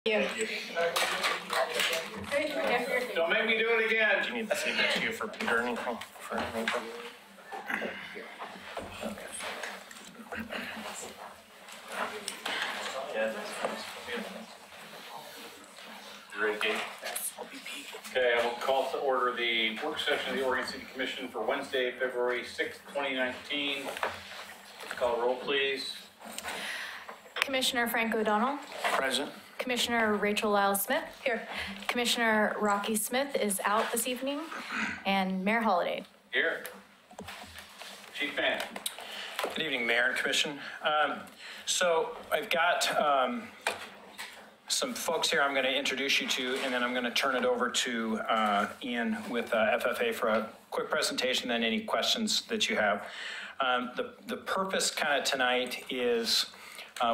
You. Don't make me do it again. Do you need the signature here for Peter or anything? For anything? You ready, Kate? Okay, I will call to order the work session of the Oregon City Commission for Wednesday, February 6th, 2019. Let's call roll, please. Commissioner Frank O'Donnell. Present. Commissioner Rachel Lyle-Smith. Here. Commissioner Rocky Smith is out this evening. And Mayor Holliday. Here. Chief Mann. Good evening, Mayor and Commission. So I've got some folks here I'm going to introduce you to, and then I'm going to turn it over to Ian with FFA for a quick presentation, then any questions that you have. The purpose kind of tonight is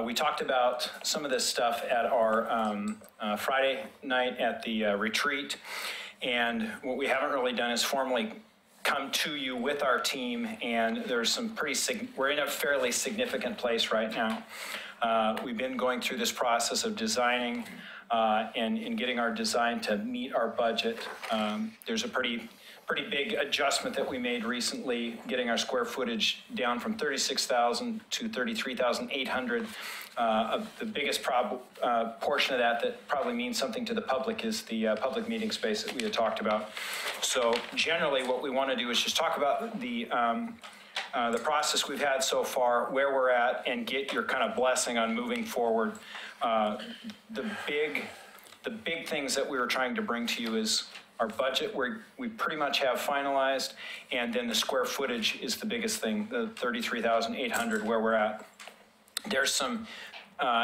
we talked about some of this stuff at our Friday night at the retreat, and what we haven't really done is formally come to you with our team, and there's some we're in a fairly significant place right now. We've been going through this process of designing and getting our design to meet our budget. There's a pretty big adjustment that we made recently, getting our square footage down from 36,000 to 33,800. The biggest portion of that probably means something to the public is the public meeting space that we had talked about. So generally what we want to do is just talk about the process we've had so far, where we're at, and get your kind of blessing on moving forward. The big things that we were trying to bring to you is our budget, we pretty much have finalized, and then the square footage is the biggest thing, the 33,800 where we're at. There's some,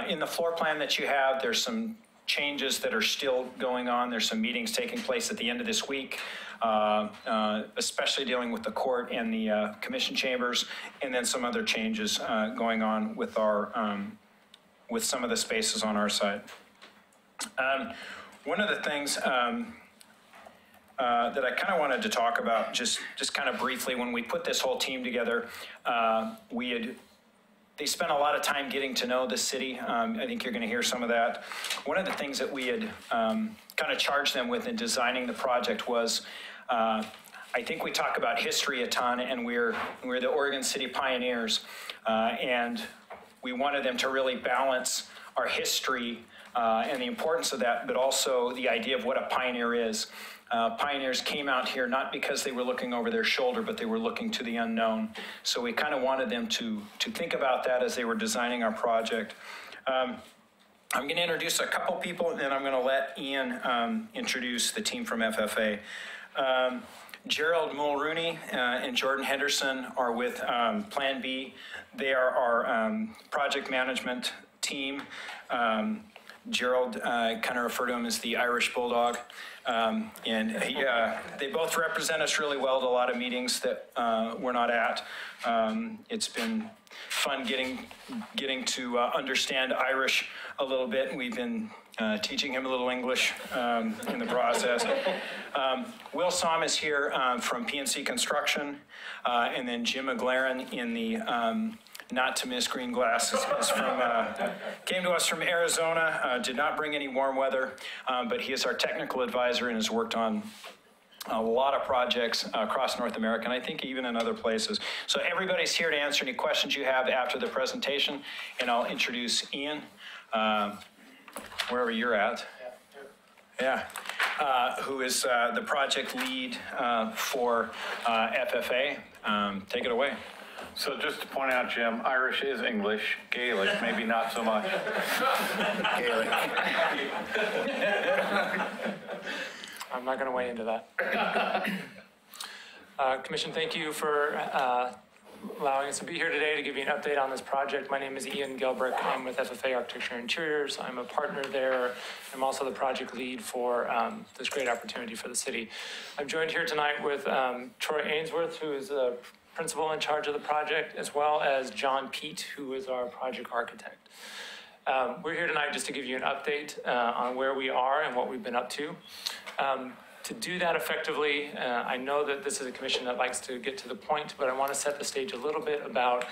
in the floor plan that you have, there's some changes that are still going on. There's some meetings taking place at the end of this week, especially dealing with the court and the commission chambers, and then some other changes going on with our, with some of the spaces on our side. One of the things that I kind of wanted to talk about just kind of briefly, when we put this whole team together, they spent a lot of time getting to know the city. I think you're going to hear some of that. One of the things that we had kind of charged them with in designing the project was, I think we talk about history a ton, and we're the Oregon City pioneers, and we wanted them to really balance our history and the importance of that, but also the idea of what a pioneer is. Pioneers came out here not because they were looking over their shoulder, but they were looking to the unknown. So we kind of wanted them to think about that as they were designing our project. I'm going to introduce a couple people, and then I'm going to let Ian introduce the team from FFA. Gerald Mulrooney and Jordan Henderson are with Plan B. They are our project management team. Gerald, kind of refer to him as the Irish Bulldog. And they both represent us really well at a lot of meetings that we're not at. It's been fun getting to understand Irish a little bit. We've been teaching him a little English in the process. Will Somm is here from PNC Construction, and then Jim McLaren in the not to miss green glasses, is from, came to us from Arizona, did not bring any warm weather, but he is our technical advisor and has worked on a lot of projects across North America, and I think even in other places. So everybody's here to answer any questions you have after the presentation, and I'll introduce Ian, wherever you're at. Yeah, who is the project lead for FFA. Take it away. So just to point out, Jim, Irish is English, Gaelic, maybe not so much. Gaelic. I'm not going to weigh into that. Commission, thank you for allowing us to be here today to give you an update on this project. My name is Ian Gelbrick. I'm with FFA Architecture and Interiors. I'm a partner there. I'm also the project lead for this great opportunity for the city. I'm joined here tonight with Troy Ainsworth, who is a principal in charge of the project, as well as John Pete, who is our project architect. We're here tonight just to give you an update on where we are and what we've been up to. To do that effectively, I know that this is a commission that likes to get to the point, but I want to set the stage a little bit about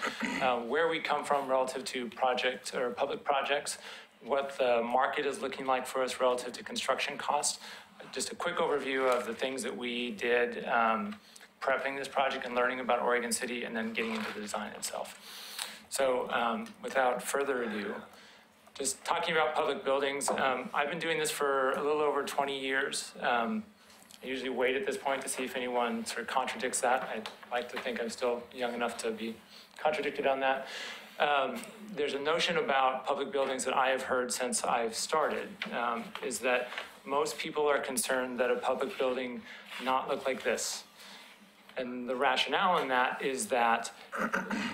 where we come from relative to project or public projects, what the market is looking like for us relative to construction costs. Just a quick overview of the things that we did prepping this project and learning about Oregon City, and then getting into the design itself. So without further ado, just talking about public buildings, I've been doing this for a little over 20 years. I usually wait at this point to see if anyone sort of contradicts that. I'd like to think I'm still young enough to be contradicted on that. There's a notion about public buildings that I have heard since I've started, is that most people are concerned that a public building not look like this. And the rationale in that is that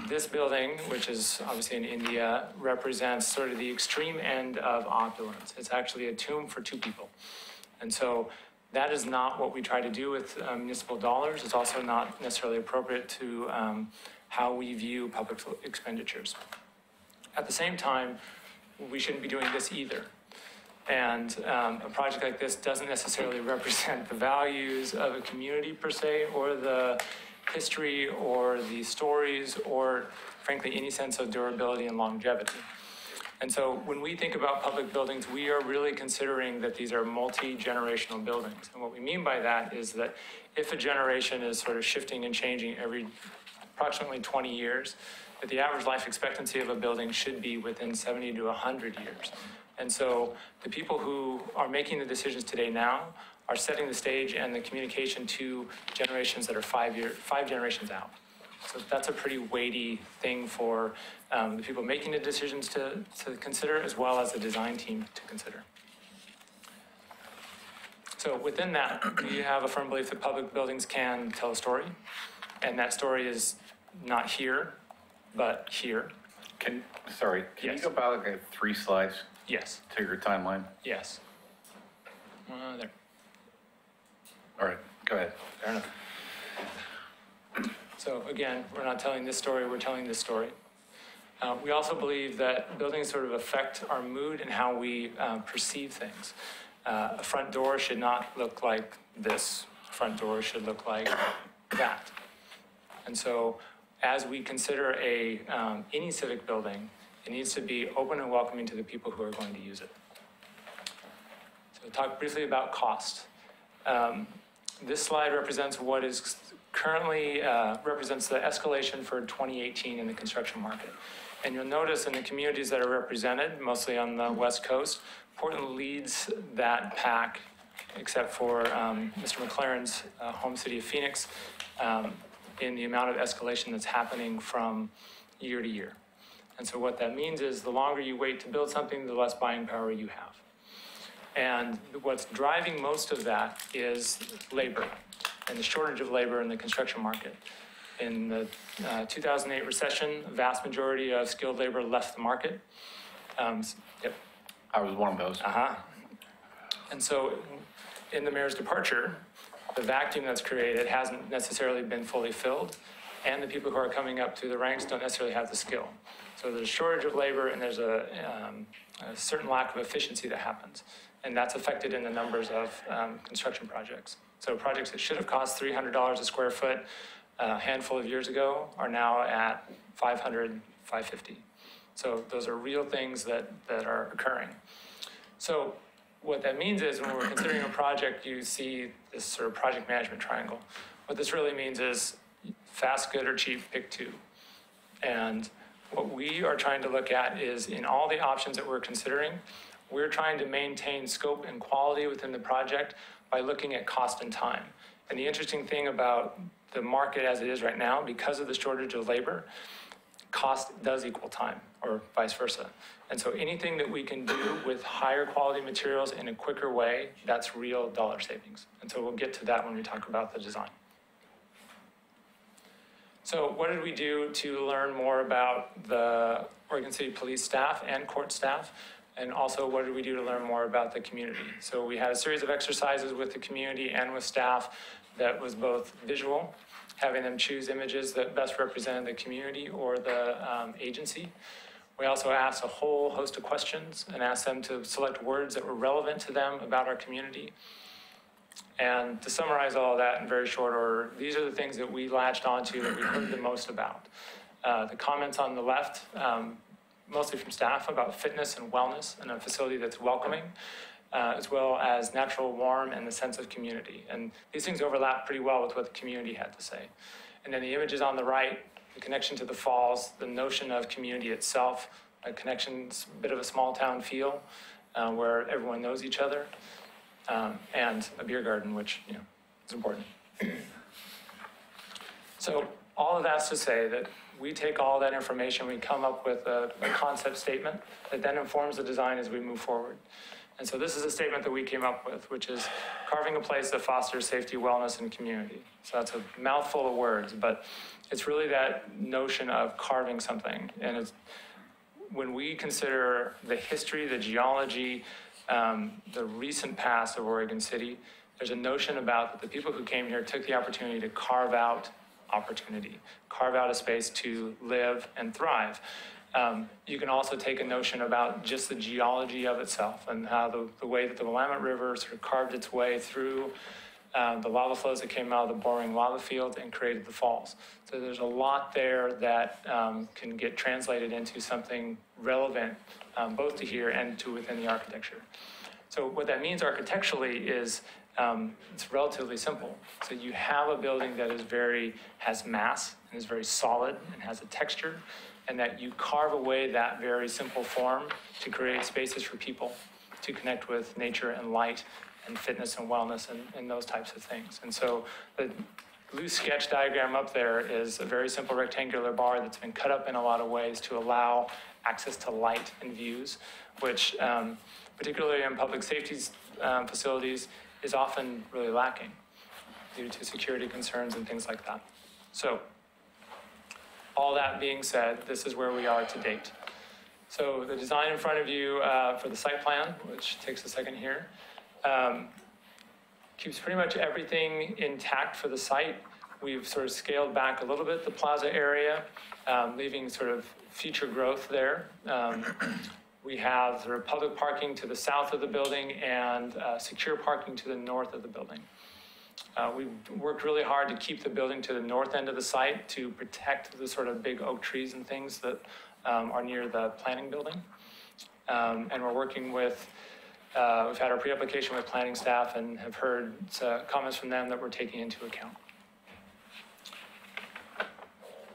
this building, which is obviously in India, represents sort of the extreme end of opulence. It's actually a tomb for two people. And so that is not what we try to do with municipal dollars. It's also not necessarily appropriate to how we view public expenditures. At the same time, we shouldn't be doing this either. And a project like this doesn't necessarily represent the values of a community per se, or the history, or the stories, or frankly, any sense of durability and longevity. And so when we think about public buildings, we are really considering that these are multi-generational buildings. And what we mean by that is that if a generation is sort of shifting and changing every approximately 20 years, that the average life expectancy of a building should be within 70 to 100 years. And so the people who are making the decisions today now are setting the stage and the communication to generations that are 5 generations out. So that's a pretty weighty thing for the people making the decisions to consider, as well as the design team to consider. So within that, we have a firm belief that public buildings can tell a story, and that story is not here, but here. Can Yes. you go back like 3 slides Yes, to your timeline? yes. There, All right, go ahead. fair enough. So again, we're not telling this story, we're telling this story. We also believe that buildings sort of affect our mood and how we perceive things. A front door should not look like this. A front door should look like that. And so as we consider any civic building, it needs to be open and welcoming to the people who are going to use it. So we'll talk briefly about cost. This slide represents what is currently represents the escalation for 2018 in the construction market. And you'll notice in the communities that are represented, mostly on the West Coast, Portland leads that pack, except for Mr. McLaren's home city of Phoenix, in the amount of escalation that's happening from year to year. And so what that means is the longer you wait to build something, the less buying power you have. And what's driving most of that is labor and the shortage of labor in the construction market. In the 2008 recession, the vast majority of skilled labor left the market. Yep. I was one of those. And so in the mayor's departure, the vacuum that's created hasn't necessarily been fully filled, and the people who are coming up through the ranks don't necessarily have the skill. So there's a shortage of labor, and there's a certain lack of efficiency that happens. And that's affected in the numbers of construction projects. So projects that should have cost $300 a square foot a handful of years ago are now at $500, $550. So those are real things that are occurring. So what that means is when we're considering a project, you see this sort of project management triangle. What this really means is fast, good, or cheap, pick two. And what we are trying to look at is in all the options that we're considering, we're trying to maintain scope and quality within the project by looking at cost and time. And the interesting thing about the market as it is right now, because of the shortage of labor, cost does equal time, or vice versa. And so anything that we can do with higher quality materials in a quicker way, that's real dollar savings. And so we'll get to that when we talk about the design. So what did we do to learn more about the Oregon City Police staff and court staff? And also, what did we do to learn more about the community? So we had a series of exercises with the community and with staff that was both visual, having them choose images that best represented the community or the agency. We also asked a whole host of questions and asked them to select words that were relevant to them about our community. And to summarize all of that in very short order, these are the things that we latched onto that we heard the most about. The comments on the left mostly from staff, about fitness and wellness and a facility that's welcoming, as well as natural warm and the sense of community. And these things overlap pretty well with what the community had to say. And then the images on the right, the connection to the falls, the notion of community itself, a connection's a bit of a small town feel where everyone knows each other, and a beer garden, which is important. So all of that's to say that we take all that information, we come up with a concept statement that then informs the design as we move forward. And so this is a statement that we came up with, which is carving a place that fosters safety, wellness, and community. So that's a mouthful of words, but it's really that notion of carving something. And it's, when we consider the history, the geology, the recent past of Oregon City, there's a notion about that the people who came here took the opportunity to carve out opportunity, carve out a space to live and thrive. You can also take a notion about just the geology of itself and how the way that the Willamette River sort of carved its way through the lava flows that came out of the boring lava field and created the falls. So there's a lot there that can get translated into something relevant both to here and to within the architecture. So what that means architecturally is it's relatively simple. So you have a building that has mass and is very solid and has a texture, and that you carve away that very simple form to create spaces for people to connect with nature and light and fitness and wellness and those types of things. And so the loose sketch diagram up there is a very simple rectangular bar that's been cut up in a lot of ways to allow access to light and views, which particularly in public safety facilities is often really lacking due to security concerns and things like that. So all that being said, this is where we are to date. So the design in front of you for the site plan, which takes a second here, keeps pretty much everything intact for the site. We've sort of scaled back a little bit the plaza area, leaving sort of future growth there. We have sort of public parking to the south of the building and secure parking to the north of the building. We've worked really hard to keep the building to the north end of the site to protect the sort of big oak trees and things that are near the planning building. And we're working with, we've had our pre-application with planning staff and have heard comments from them that we're taking into account.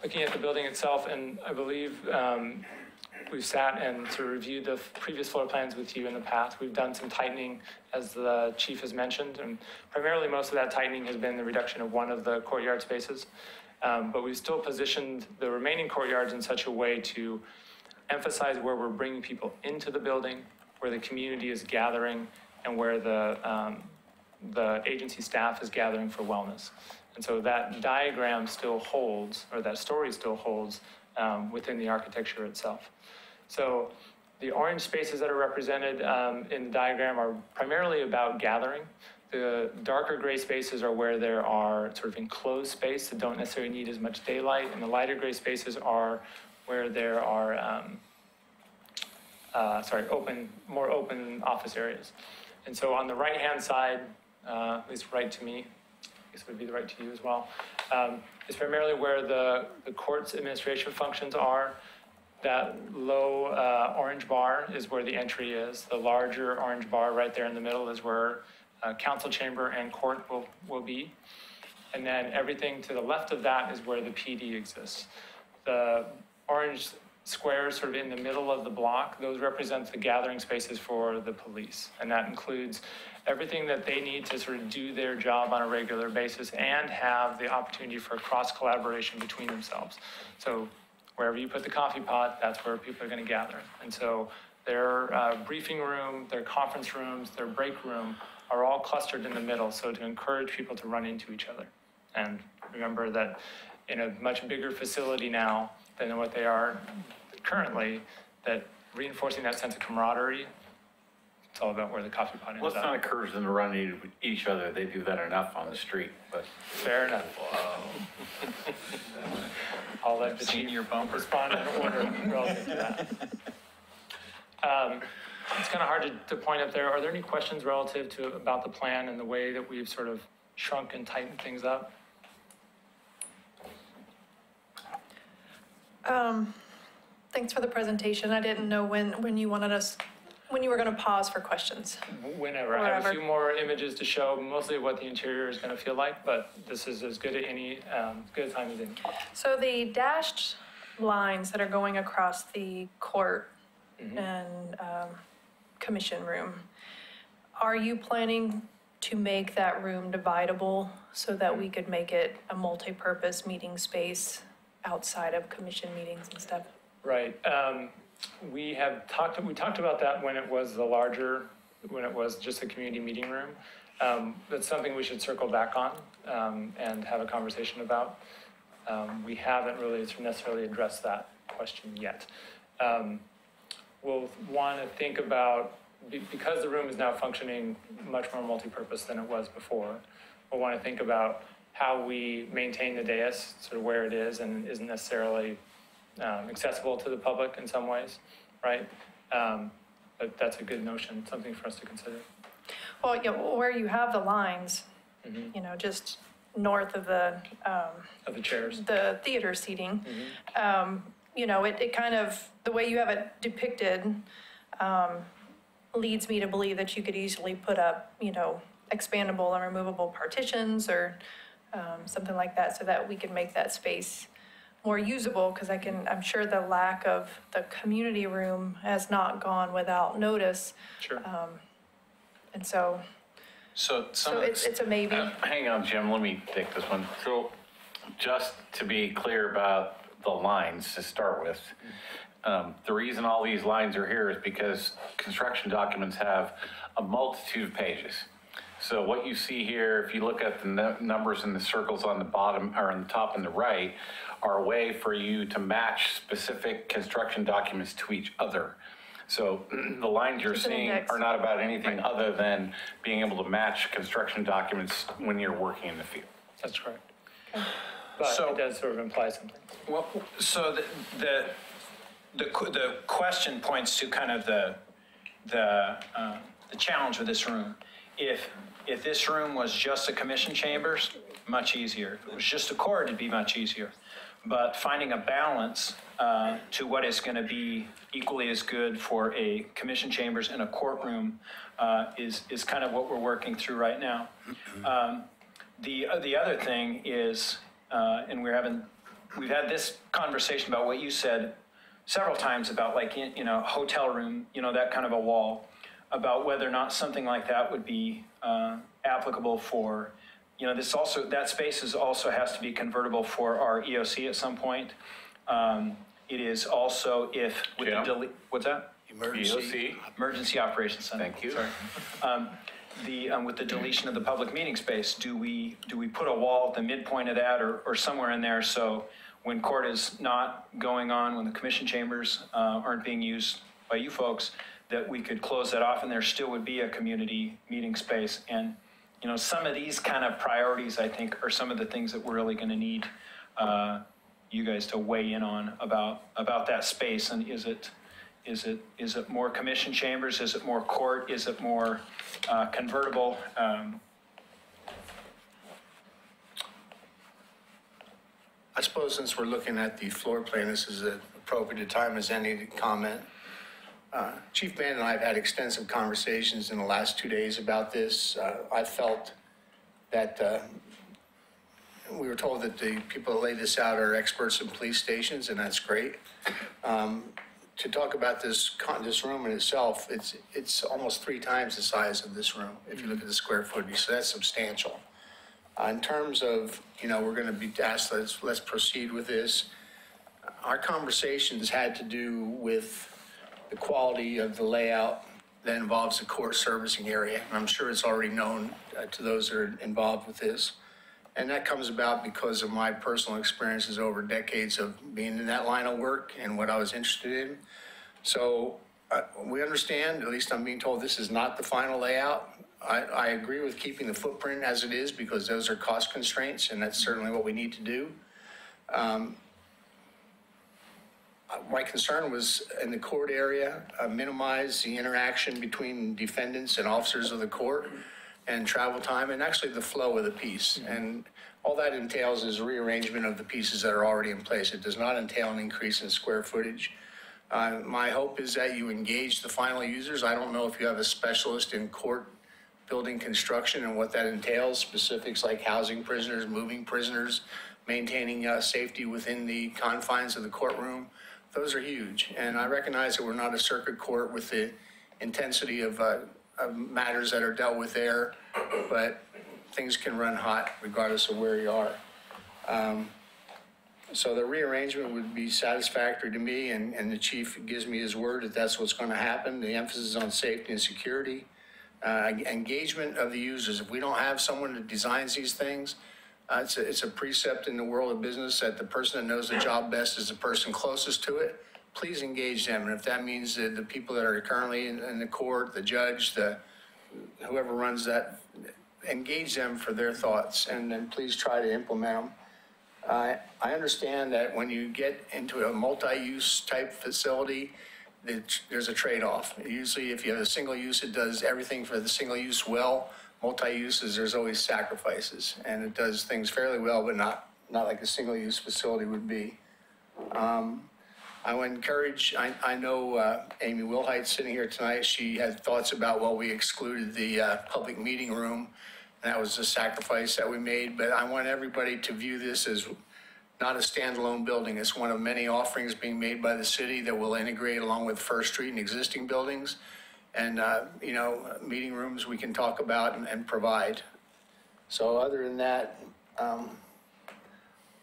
Looking at the building itself, and I believe we've sat and sort of reviewed the previous floor plans with you in the past. We've done some tightening, as the chief has mentioned, and primarily most of that tightening has been the reduction of one of the courtyard spaces. But we've still positioned the remaining courtyards in such a way to emphasize where we're bringing people into the building, where the community is gathering, and where the agency staff is gathering for wellness. And so that diagram still holds, or that story still holds within the architecture itself. So the orange spaces that are represented in the diagram are primarily about gathering. The darker gray spaces are where there are sort of enclosed space that don't necessarily need as much daylight, and the lighter gray spaces are where there are, more open office areas. And so on the right-hand side, at least right to me, I guess it would be the right to you as well, is primarily where the court's administration functions are. That low orange bar is where the entry is. The larger orange bar right there in the middle is where council chamber and court will be. And then everything to the left of that is where the PD exists. The orange squares sort of in the middle of the block, those represent the gathering spaces for the police. And that includes everything that they need to sort of do their job on a regular basis and have the opportunity for cross collaboration between themselves. So wherever you put the coffee pot, that's where people are going to gather. And so their briefing room, their conference rooms, their break room are all clustered in the middle, so to encourage people to run into each other. And remember that in a much bigger facility now than what they are currently, that reinforcing that sense of camaraderie, it's all about where the coffee pot ends Let's up. not encourage them to run into each other. They do that enough on the street, but. Fair enough. I'll let the chief respond in order relative to that. It's kind of hard to point up there. Are there any questions relative to about the plan and the way that we've sort of shrunk and tightened things up? Thanks for the presentation. I didn't know when you wanted us, when you were going to pause for questions. Whenever. I have a Wherever. few more images to show, mostly what the interior is going to feel like, but this is as good at any good a time as any. So the dashed lines that are going across the court and commission room, are you planning to make that room dividable so that we could make it a multi-purpose meeting space outside of commission meetings and stuff? Right. We talked about that when it was when it was just a community meeting room. That's something we should circle back on and have a conversation about. We haven't really necessarily addressed that question yet. We'll want to think about, because the room is now functioning much more multi-purpose than it was before, we'll want to think about how we maintain the dais, sort of where it is and isn't necessarily accessible to the public in some ways, right? But that's a good notion, something for us to consider. Well, yeah, where you have the lines, just north of the chairs. the theater seating, it kind of, the way you have it depicted leads me to believe that you could easily put up, expandable and removable partitions or something like that so that we can make that space more usable, because I'm sure the lack of the community room has not gone without notice. Sure. And so it's a maybe. Hang on, Jim, let me take this one. So just to be clear about the lines to start with, the reason all these lines are here is because construction documents have a multitude of pages. So what you see here, if you look at the numbers in the circles on the bottom or on the top and the right, are a way for you to match specific construction documents to each other. So the lines you're seeing are not about anything other than being able to match construction documents when you're working in the field. That's correct. But it does sort of imply something. Well, so the question points to kind of the challenge with this room. If this room was just a commission chambers, much easier. If it was just a court, it'd be much easier. But finding a balance to what is going to be equally as good for a commission chambers and a courtroom is kind of what we're working through right now. The other thing is, and we've had this conversation about what you said several times about like, hotel room, that kind of a wall, about whether or not something like that would be applicable for, that space also has to be convertible for our EOC at some point. It is also with the what's that? Emergency Operations Center. Thank you. Sorry. With the deletion of the public meeting space, do we put a wall at the midpoint of that or somewhere in there, so when court is not going on, when the commission chambers aren't being used by you folks, that we could close that off and there still would be a community meeting space? And some of these kind of priorities, I think, are some of the things that we're really going to need you guys to weigh in on about that space. And is it more commission chambers? Is it more court? Is it more convertible? I suppose since we're looking at the floor plan, this is an appropriate time as any to comment. Chief Mann and I have had extensive conversations in the last 2 days about this. I felt that we were told that the people that laid this out are experts in police stations, and that's great. To talk about this room in itself, it's almost 3 times the size of this room if you look at the square footage, so that's substantial. In terms of, we're going to be asked, let's proceed with this. Our conversations had to do with the quality of the layout that involves the court servicing area. And I'm sure it's already known to those that are involved with this. And that comes about because of my personal experiences over decades of being in that line of work and what I was interested in. So we understand, at least I'm being told, this is not the final layout. I agree with keeping the footprint as it is because those are cost constraints, and that's certainly what we need to do. My concern was in the court area, minimize the interaction between defendants and officers of the court and travel time and actually the flow of the piece. And all that entails is rearrangement of the pieces that are already in place. It does not entail an increase in square footage. My hope is that you engage the final users. I don't know if you have a specialist in court building construction and what that entails, specifics like housing prisoners, moving prisoners, maintaining safety within the confines of the courtroom. Those are huge. And I recognize that we're not a circuit court with the intensity of matters that are dealt with there, but things can run hot regardless of where you are. So the rearrangement would be satisfactory to me, and the chief gives me his word that that's what's going to happen. The emphasis on safety and security, engagement of the users. If we don't have someone that designs these things, it's a precept in the world of business that the person that knows the job best is the person closest to it. Please engage them, and if that means that the people that are currently in the court, the judge, whoever runs that, engage them for their thoughts, and then please try to implement them. I understand that when you get into a multi-use type facility, there's a trade-off. Usually if you have a single use, it does everything for the single use well. Multi-uses, there's always sacrifices, and it does things fairly well, but not like a single-use facility would be. I would encourage, I know Amy Wilhite sitting here tonight, she had thoughts about, well, we excluded the public meeting room. That was a sacrifice that we made, but I want everybody to view this as not a standalone building. It's one of many offerings being made by the city that will integrate along with First Street and existing buildings. And, meeting rooms we can talk about and provide. So other than that,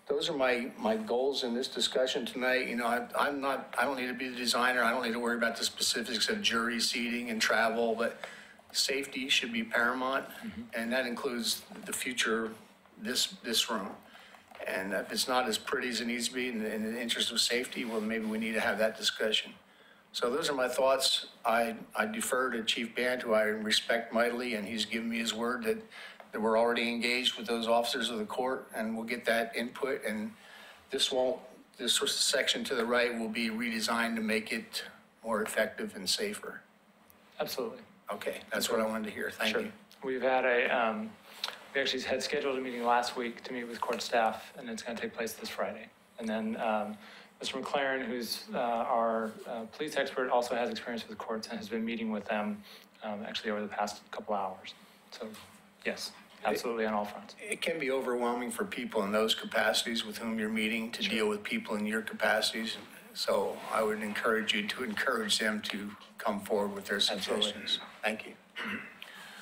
those are my goals in this discussion tonight. I don't need to be the designer. I don't need to worry about the specifics of jury seating and travel, but safety should be paramount, and that includes the future, this room. And if it's not as pretty as it needs to be in the interest of safety, well, maybe we need to have that discussion. So those are my thoughts. I defer to Chief Band, who I respect mightily, and he's given me his word that we're already engaged with those officers of the court, and we'll get that input. And this section to the right will be redesigned to make it more effective and safer. Absolutely. Okay, that's what I wanted to hear. Thank you. We've had we actually had scheduled a meeting last week to meet with court staff, and it's going to take place this Friday. And then Mr. McLaren, who's our police expert, also has experience with courts and has been meeting with them actually over the past couple hours. So yes, absolutely on all fronts. It can be overwhelming for people in those capacities with whom you're meeting to deal with people in your capacities. So I would encourage you to encourage them to come forward with their suggestions. Thank you.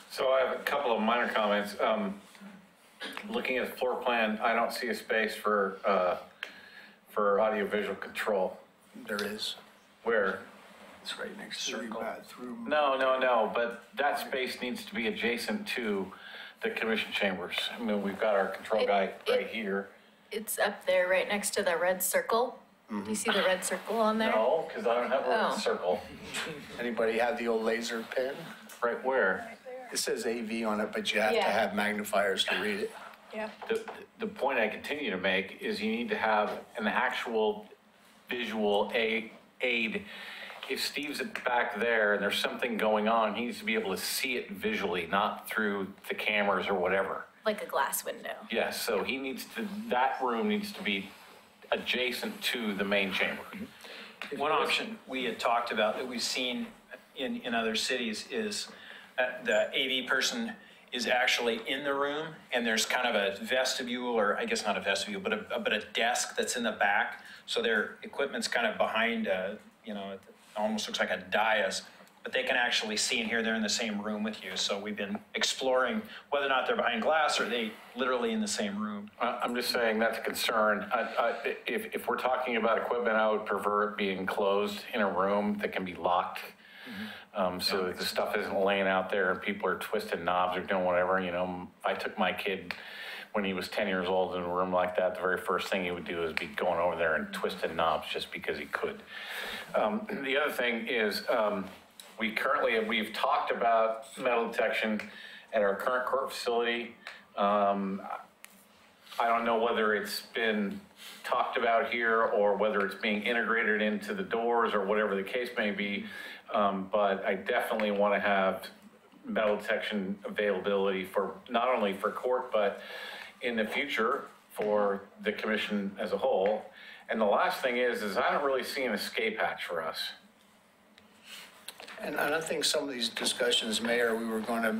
So I have a couple of minor comments. Looking at the floor plan, I don't see a space for audiovisual control. There is. Where? It's right next to the bathroom. No, but that space needs to be adjacent to the commission chambers. I mean, we've got our control guy right here. It's up there, right next to the red circle. Do you see the red circle on there? No, because I don't have a red Oh. circle. Anybody have the old laser pen? Right where? It says AV on it, but you have to Yeah. have magnifiers to read it. Yeah. The point I continue to make is you need to have an actual visual aid. If Steve's back there and there's something going on, he needs to be able to see it visually, not through the cameras or whatever. Like a glass window. Yes, so that room needs to be adjacent to the main chamber. One option we had talked about that we've seen in other cities is the AV person is actually in the room, and there's kind of a vestibule, or I guess not a vestibule, but a desk that's in the back. So their equipment's kind of behind, it almost looks like a dais, but they can actually see and hear they're in the same room with you. So we've been exploring whether or not they're behind glass or they literally in the same room. I'm just saying that's a concern. If we're talking about equipment, I would prefer it being enclosed in a room that can be locked. So that the stuff isn't laying out there and people are twisting knobs or doing whatever. I took my kid when he was 10 years old in a room like that. The very first thing he would do is be going over there and twisting knobs just because he could. The other thing is we've talked about metal detection at our current court facility. I don't know whether it's been talked about here or whether it's being integrated into the doors or whatever the case may be. But I definitely want to have metal detection availability for not only for court, but in the future for the commission as a whole. And the last thing is I don't really see an escape hatch for us. And I think some of these discussions, Mayor, we were going to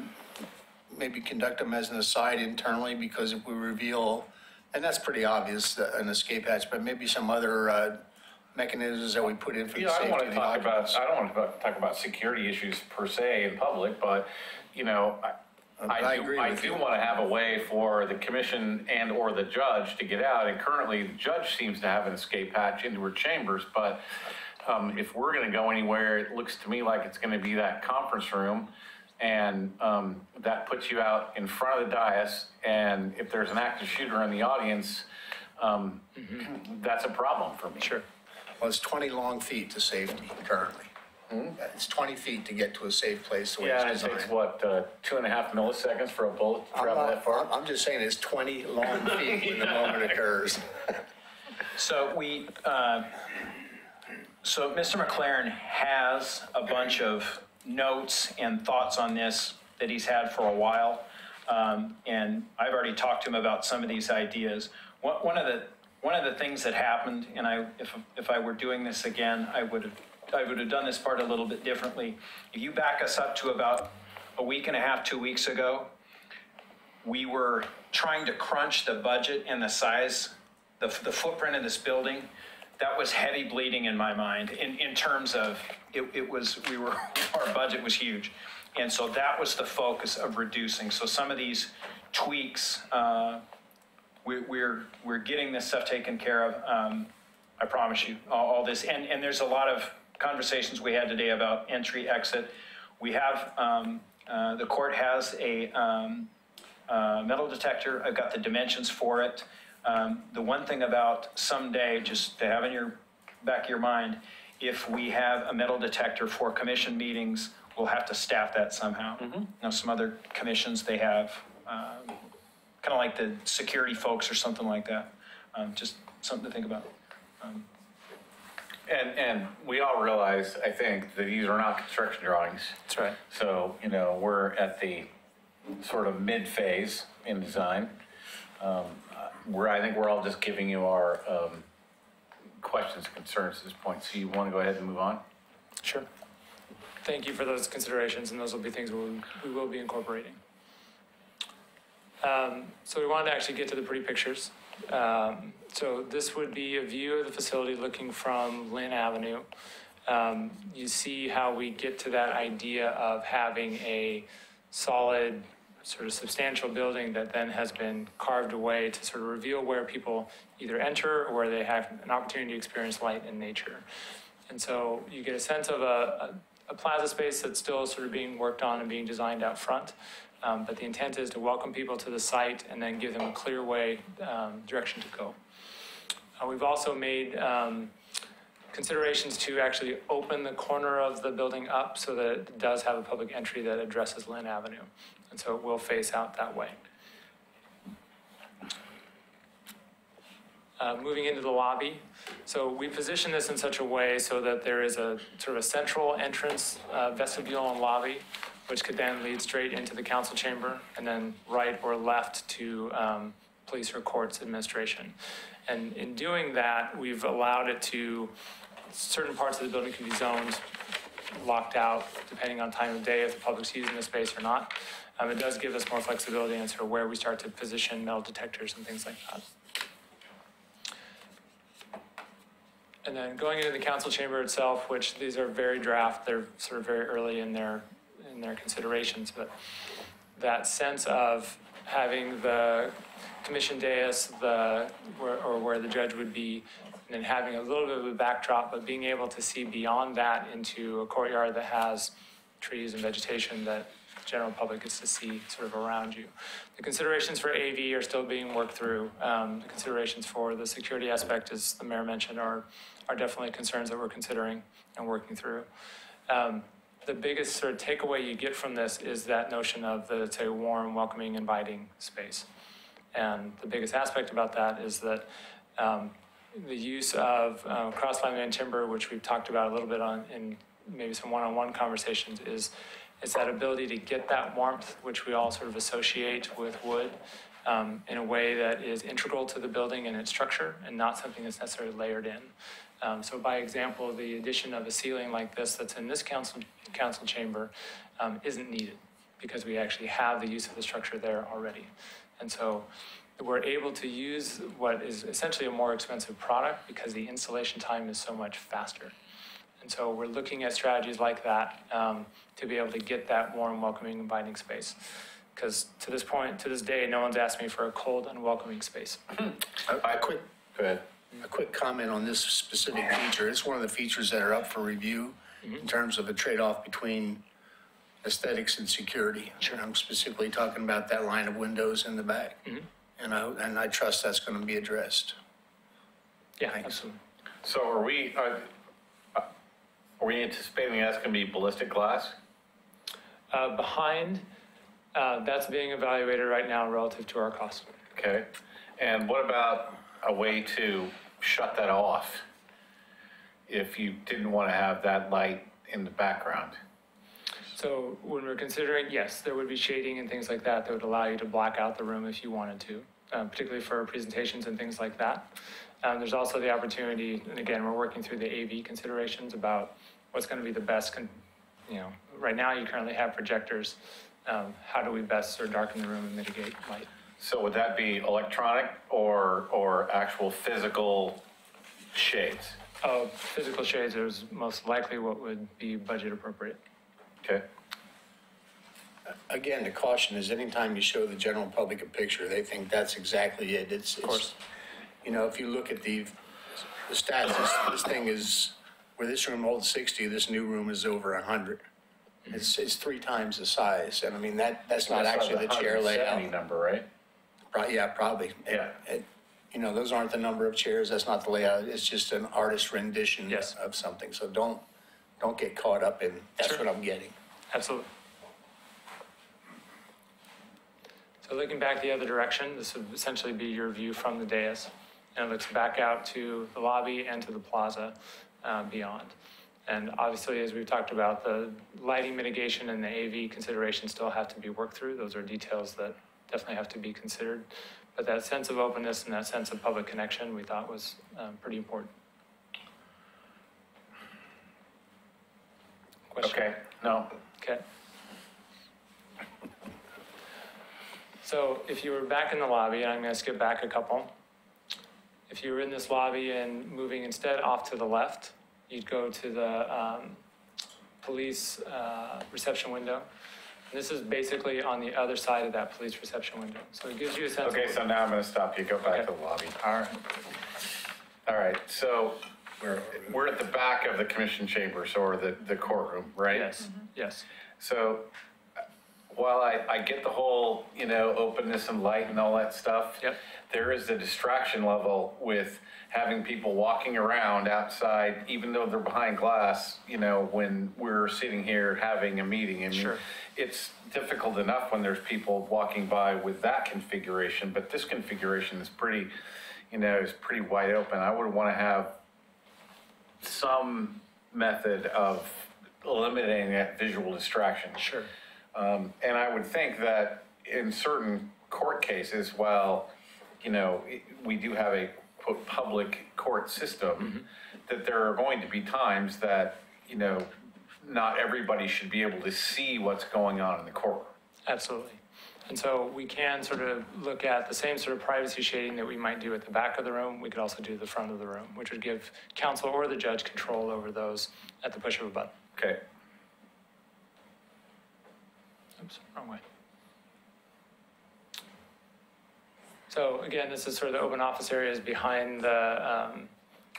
maybe conduct them as an aside internally, because if we reveal, and that's pretty obvious, an escape hatch, but maybe some other mechanisms that we put in for the I don't want safety to of the talk about, occupants. I don't want to talk about security issues per se in public, but, you know, I agree I with do you. want to have a way for the commission and or the judge to get out. And currently, the judge seems to have an escape hatch into her chambers, but if we're going to go anywhere, it looks to me like it's going to be that conference room. And that puts you out in front of the dais. And if there's an active shooter in the audience, that's a problem for me. Sure. Well, it's 20 long feet to safety currently. It's 20 feet to get to a safe place the way Yeah, and it's it takes designed. what, 2.5 milliseconds for a bullet to travel that far? I'm just saying it's 20 long feet when the moment occurs. So so Mr. McLaren has a bunch of notes and thoughts on this that he's had for a while. And I've already talked to him about some of these ideas. One of the things that happened, and if I were doing this again, I would have done this part a little bit differently. If you back us up to about a week and a half, 2 weeks ago, we were trying to crunch the budget and the size, the footprint of this building. That was heavy bleeding in my mind in terms of our budget was huge. And so that was the focus of reducing. So some of these tweaks, we're getting this stuff taken care of. I promise you, all this. And there's a lot of conversations we had today about entry, exit. We have, the court has a metal detector. I've got the dimensions for it. The one thing about someday, just to have in your back of your mind, if we have a metal detector for commission meetings, we'll have to staff that somehow. Now, some other commissions, they have kind of like the security folks or something like that. Just something to think about. And we all realize, I think, that these are not construction drawings. That's right. So, you know, we're at the sort of mid-phase in design. I think we're all just giving you our questions and concerns at this point. So you want to go ahead and move on? Sure. Thank you for those considerations, and those will be things we will be incorporating. So we wanted to actually get to the pretty pictures. So this would be a view of the facility looking from Lynn Avenue. You see how we get to that idea of having a solid, sort of substantial building that then has been carved away to sort of reveal where people either enter or where they have an opportunity to experience light and nature. And so you get a sense of a plaza space that's still sort of being worked on and being designed out front. But the intent is to welcome people to the site and then give them a clear way, direction to go. We've also made considerations to actually open the corner of the building up so that it does have a public entry that addresses Lynn Avenue. And so it will face out that way. Moving into the lobby. So we position this in such a way so that there is a sort of a central entrance, vestibule and lobby, which could then lead straight into the council chamber and then right or left to police or courts administration. And in doing that, we've allowed it to, certain parts of the building can be zoned, locked out, depending on time of day, if the public's using the space or not. It does give us more flexibility in sort of where we start to position metal detectors and things like that. And then going into the council chamber itself, which these are very draft, they're sort of very early in their considerations, but that sense of having the commission dais, where the judge would be, and then having a little bit of a backdrop, but being able to see beyond that into a courtyard that has trees and vegetation that the general public gets to see sort of around you. The considerations for AV are still being worked through. The considerations for the security aspect, as the mayor mentioned, are definitely concerns that we're considering and working through. The biggest sort of takeaway you get from this is that notion of that it's a warm, welcoming, inviting space. And the biggest aspect about that is that the use of cross-laminated timber, which we've talked about a little bit on in maybe some one-on-one conversations, is that ability to get that warmth, which we all sort of associate with wood, in a way that is integral to the building and its structure and not something that's necessarily layered in. So by example, the addition of a ceiling like this that's in this council chamber isn't needed because we actually have the use of the structure there already. And so we're able to use what is essentially a more expensive product because the installation time is so much faster. And so we're looking at strategies like that to be able to get that warm, welcoming, inviting space. Because to this point, to this day, no one's asked me for a cold, unwelcoming space. Go ahead. A quick comment on this specific feature. It's one of the features that are up for review in terms of a trade-off between aesthetics and security. Sure. I'm specifically talking about that line of windows in the back. And I trust that's going to be addressed. Yeah, Thanks. absolutely. So are we anticipating that's going to be ballistic glass? Behind, that's being evaluated right now relative to our cost. Okay. And what about a way to shut that off if you didn't want to have that light in the background? So when we're considering, yes, there would be shading and things like that would allow you to black out the room if you wanted to, particularly for presentations and things like that. There's also the opportunity, and again, we're working through the AV considerations about what's going to be the best, right now you currently have projectors. How do we best sort of darken the room and mitigate light? So would that be electronic or actual physical shades? Physical shades is most likely what would be budget appropriate. Okay. Again, the caution is anytime you show the general public a picture, they think that's exactly it. Of course. If you look at the stats, this thing is, where this room holds 60, this new room is over 100. It's 3 times the size. And I mean, that's not actually the chair layout. Number, right? Yeah, probably. Yeah. Those aren't the number of chairs. That's not the layout. It's just an artist rendition Yes. of something. So don't get caught up in, that's Sure. what I'm getting. Absolutely. So looking back the other direction, this would essentially be your view from the dais. And it looks back out to the lobby and to the plaza beyond. And obviously, as we've talked about, the lighting mitigation and the AV considerations still have to be worked through. Those are details that definitely have to be considered. But that sense of openness and that sense of public connection we thought was pretty important. Question? Okay. No. Okay. So if you were back in the lobby, and I'm going to skip back a couple. If you were in this lobby and moving instead off to the left, you'd go to the police reception window. And this is basically on the other side of that police reception window. So it gives you a sense Okay, of... so now I'm going to stop you. Go back Okay. to the lobby. All right. So we're at the back of the commission chambers or the courtroom, right? Yes, yes. So while I get the whole, openness and light and all that stuff, Yep. there is a distraction level with having people walking around outside, even though they're behind glass, when we're sitting here having a meeting. I mean, Sure. It's difficult enough when there's people walking by with that configuration, but this configuration is pretty, is pretty wide open. I would want to have some method of eliminating that visual distraction. Sure. And I would think that in certain court cases, while, we do have a quote public court system, that there are going to be times that, not everybody should be able to see what's going on in the courtroom. Absolutely. And so we can sort of look at the same sort of privacy shading that we might do at the back of the room. We could also do the front of the room, which would give counsel or the judge control over those at the push of a button. Okay. Oops, wrong way. So again, this is sort of the open office areas behind the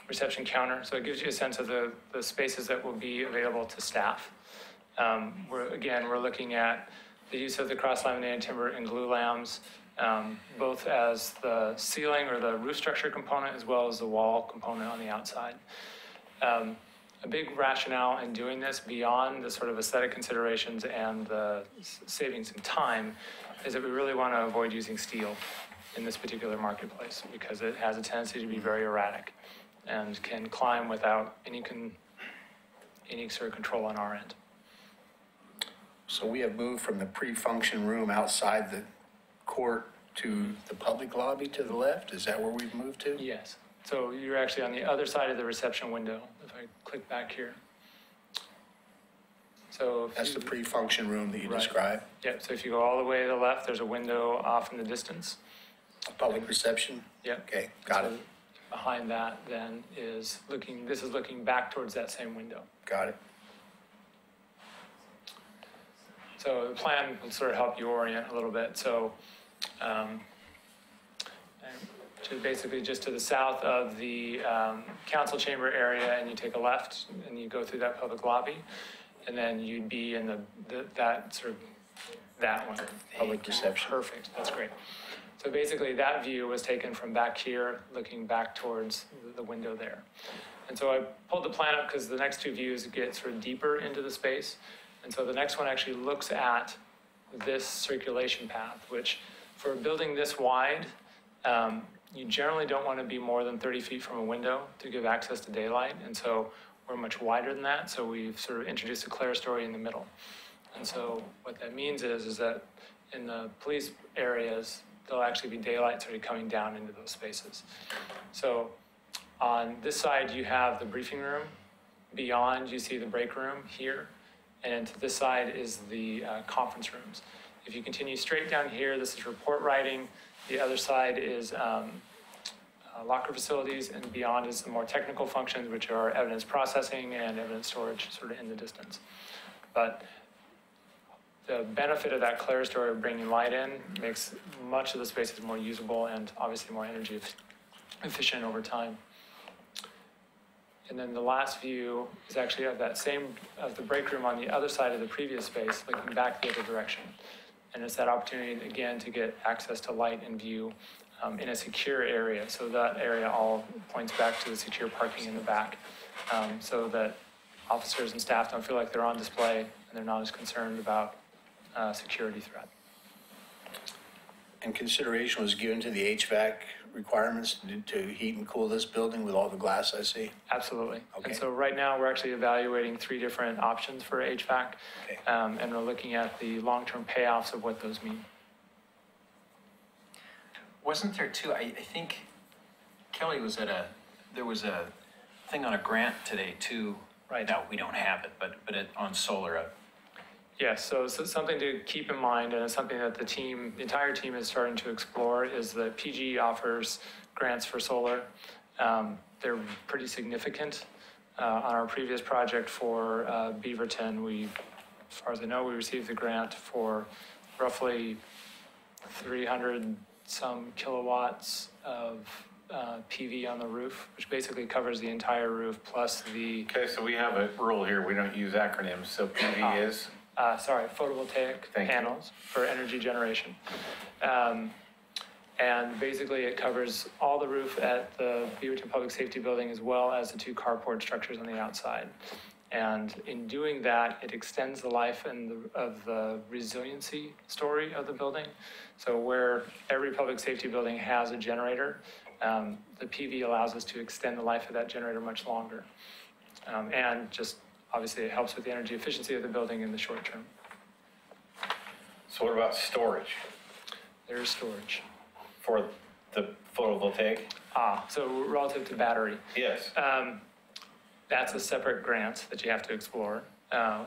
reception counter. So it gives you a sense of the spaces that will be available to staff. We're looking at the use of the cross-laminated timber and glue lams, both as the ceiling or the roof structure component as well as the wall component on the outside. A big rationale in doing this beyond the sort of aesthetic considerations and the saving some time is that we really want to avoid using steel in this particular marketplace because it has a tendency to be very erratic and can climb without any sort of control on our end. So we have moved from the pre-function room outside the court to the public lobby to the left? Is that where we've moved to? Yes. So you're actually on the other side of the reception window, if I click back here. So if That's you- the pre-function room that you Right. described? Yep, so if you go all the way to the left, there's a window off in the distance. Public reception? Yep. Okay, got So it, behind that then is this is looking back towards that same window. got it. So the plan will sort of help you orient a little bit. So and basically just to the south of the council chamber area, and you take a left and you go through that public lobby, and then you'd be in that one. Public reception. Perfect, that's great. So basically that view was taken from back here, looking back towards the window there. And so I pulled the plan up because the next two views get sort of deeper into the space. And so the next one actually looks at this circulation path, which for a building this wide, you generally don't want to be more than 30 feet from a window to give access to daylight. And so we're much wider than that. So we've sort of introduced a clerestory in the middle. And so what that means is that in the police areas, there'll actually be daylight sort of coming down into those spaces. So on this side, you have the briefing room. Beyond, you see the break room here. And to this side is the conference rooms. If you continue straight down here, this is report writing. The other side is locker facilities, and beyond is the more technical functions, which are evidence processing and evidence storage sort of in the distance. But the benefit of that clerestory of bringing light in makes much of the spaces more usable and obviously more energy efficient over time. And then the last view is actually of the break room on the other side of the previous space, looking back the other direction. And it's that opportunity, again, to get access to light and view in a secure area. So that area all points back to the secure parking in the back, so that officers and staff don't feel like they're on display and they're not as concerned about security threat. And consideration was given to the HVAC requirements to heat and cool this building with all the glass I see? Absolutely. Okay. And so right now, we're actually evaluating 3 different options for HVAC, Okay. and we're looking at the long-term payoffs of what those mean. Wasn't there too, I think Kelly was there was a thing on a grant today too. Right. Now, we don't have it, but on solar. Yes, so something to keep in mind, and it's something that the entire team is starting to explore, is that PG offers grants for solar. They're pretty significant. On our previous project for Beaverton, as far as I know, we received the grant for roughly 300 some kilowatts of PV on the roof, which basically covers the entire roof plus the, Okay, so we have a rule here, we don't use acronyms, so PV is? photovoltaic Thank you. panels for energy generation. And basically it covers all the roof at the Beaverton Public Safety Building as well as the 2 carport structures on the outside. And in doing that, it extends the life of the resiliency story of the building. So where every public safety building has a generator, the PV allows us to extend the life of that generator much longer. And just obviously it helps with the energy efficiency of the building in the short term. So what about storage There's storage. for the photovoltaic? So relative to battery, Yes. that's a separate grant that you have to explore.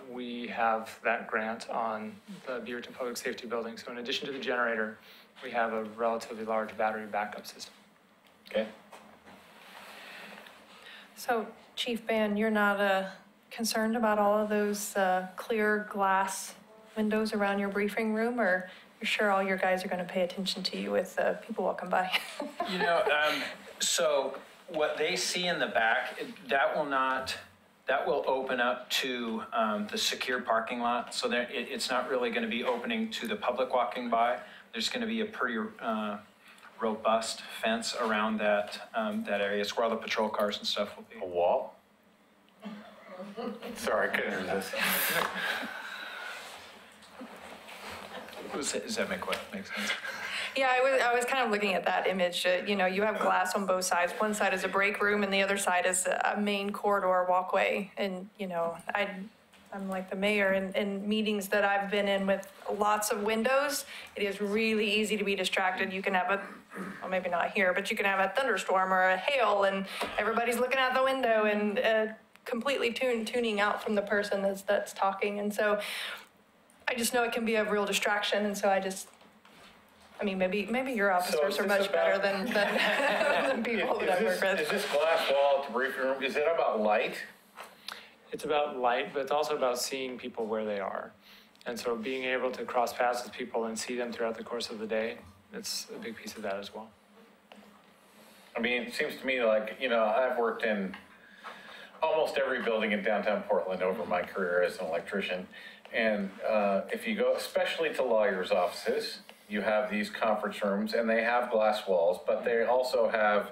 We have that grant on the Beaverton Public Safety Building. So in addition to the generator, we have a relatively large battery backup system. Okay. So Chief Ban, you're not concerned about all of those clear glass windows around your briefing room, or you're sure all your guys are going to pay attention to you with people walking by? You know, so what they see in the back, that will open up to the secure parking lot. So there, it's not really going to be opening to the public walking by. There's going to be a pretty robust fence around that area. It's where all the patrol cars and stuff will be. A wall? Sorry, I couldn't resist. Does that make sense? Yeah, I was kind of looking at that image. You know, you have glass on both sides. One side is a break room and the other side is a main corridor walkway. And, you know, I'm like the mayor, in meetings that I've been in with lots of windows, it is really easy to be distracted. You can have well, maybe not here, but you can have a thunderstorm or a hail, and everybody's looking out the window and completely tuning out from the person that's talking. And so I just know it can be a real distraction, and so I mean, maybe your officers are much better than people that I work with. Is this glass wall at the briefing room, is it about light? It's about light, but it's also about seeing people where they are. And so being able to cross paths with people and see them throughout the course of the day, it's a big piece of that as well. I mean, it seems to me like, I've worked in almost every building in downtown Portland over my career as an electrician. And if you go, especially to lawyers' offices, you have these conference rooms and they have glass walls, but they also have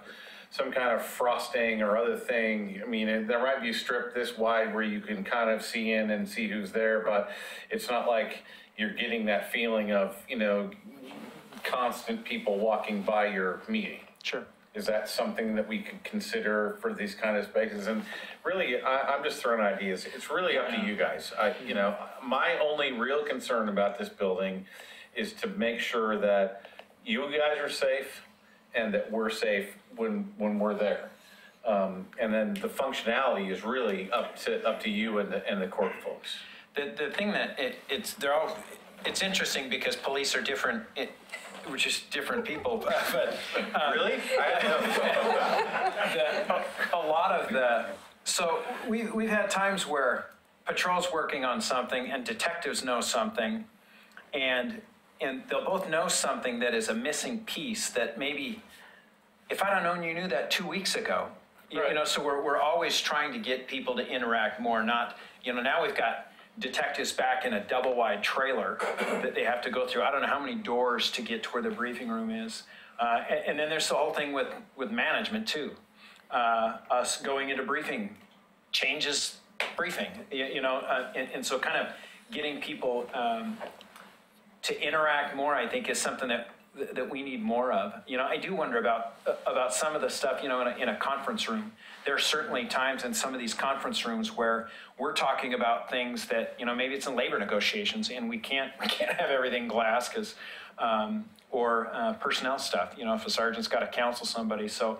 some kind of frosting or other thing. I mean, there might be a strip this wide where you can kind of see in and see who's there, but it's not like you're getting that feeling of, constant people walking by your meeting. Sure. Is that something that we could consider for these kind of spaces? And really, I'm just throwing ideas. It's really up to you guys. My only real concern about this building is to make sure that you guys are safe and that we're safe when we're there. And then the functionality is really up to you and the court folks. The thing that it's interesting because police are different. We're just different people, but Really? a lot of so we've had times where patrol's working on something and detectives know something, and they'll both know something that is a missing piece that maybe, if I'd have known you knew that 2 weeks ago, Right. So we're always trying to get people to interact more, not, now we've got detectives back in a double wide trailer that they have to go through. I don't know how many doors to get to where the briefing room is. And then there's the whole thing with management too. Us going into briefing changes briefing, and so kind of getting people to interact more, I think, is something that we need more of. I do wonder about some of the stuff, in a conference room. There are certainly times in some of these conference rooms where we're talking about things that, maybe it's in labor negotiations and we can't have everything glass because, or personnel stuff, if a sergeant's got to counsel somebody. So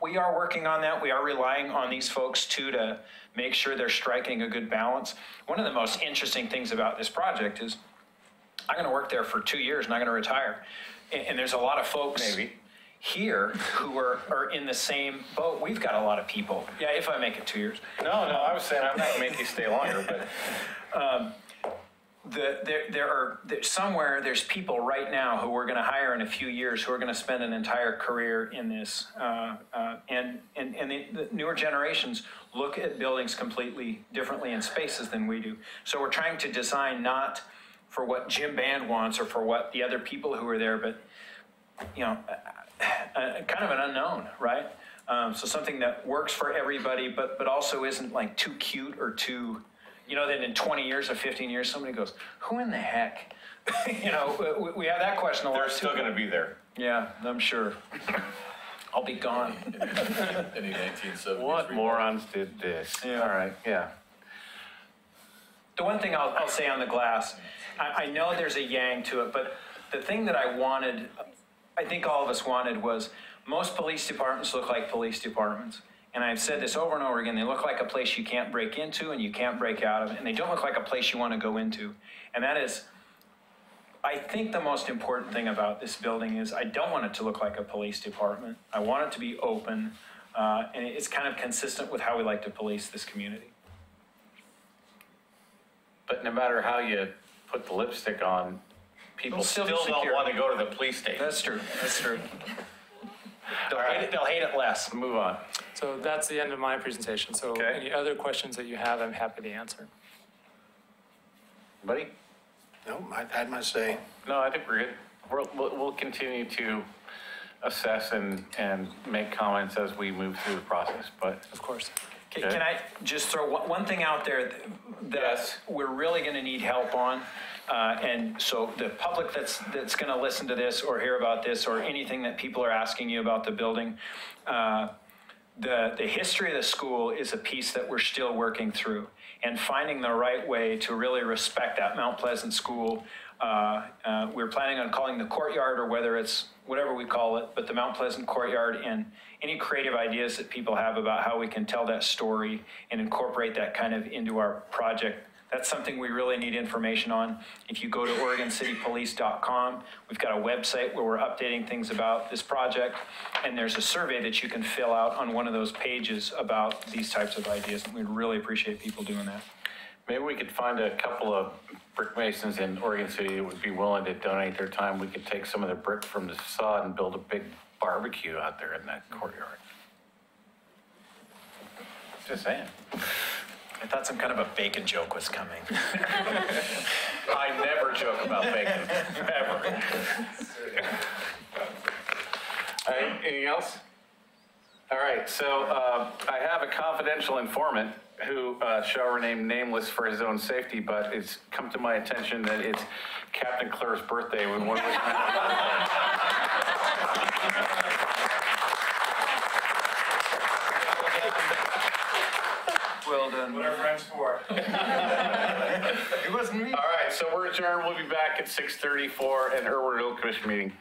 we are working on that. We are relying on these folks too to make sure they're striking a good balance. One of the most interesting things about this project is I'm going to work there for 2 years and I'm going to retire. And there's a lot of folks here who are in the same boat. We've got a lot of people. Yeah, if I make it 2 years. No, I was saying I'm not going to make you stay longer, but. There's people right now who we're going to hire in a few years who are going to spend an entire career in this. And the newer generations look at buildings completely differently in spaces than we do. So we're trying to design not for what Jim Band wants or for what the other people who are there, but kind of an unknown, right? So something that works for everybody, but also isn't like too cute or too, then in 20 years or 15 years, somebody goes, who in the heck? We have that question a lot. They're still going to be there. Yeah, I'm sure. I'll be gone. Any 1970s. What morons did this? Yeah. All right, yeah. The one thing I'll say on the glass, I know there's a yang to it, but the thing that I think all of us wanted was most police departments look like police departments. And I've said this over and over again, they look like a place you can't break into and you can't break out of, and they don't look like a place you want to go into. And that is, I think the most important thing about this building is I don't want it to look like a police department. I want it to be open, and it's kind of consistent with how we like to police this community. But no matter how you put the lipstick on, people It'll still still be don't secure. want to go to the police station. That's true. right. They'll hate it less. Move on. So that's the end of my presentation. So Okay. any other questions that you have, I'm happy to answer. Buddy? No, I've had my say. No, I think we're good. We'll continue to assess and make comments as we move through the process, but. Of course. Can I just throw one thing out there that Yes. we're really going to need help on? And so the public that's going to listen to this or hear about this or anything that people are asking you about the building, the history of the school is a piece that we're still working through, and finding the right way to really respect that Mount Pleasant school. We're planning on calling the courtyard, or whether it's whatever we call it, but the Mount Pleasant courtyard, and any creative ideas that people have about how we can tell that story and incorporate that kind of into our project. That's something we really need information on. If you go to OregonCityPolice.com, we've got a website where we're updating things about this project, and there's a survey that you can fill out on one of those pages about these types of ideas. We'd really appreciate people doing that. Maybe we could find a couple of brick masons in Oregon City that would be willing to donate their time. We could take some of the brick from the facade and build a big barbecue out there in that courtyard. Just saying. I thought some kind of a bacon joke was coming. I never joke about bacon, ever. All right, anything else? All right, so I have a confidential informant who shall remain nameless for his own safety, but it's come to my attention that it's Captain Claire's birthday. We want to Well done. What are friends for? It wasn't me. All right, so we're adjourned. We'll be back at 6:30 for an Irwin Commission meeting.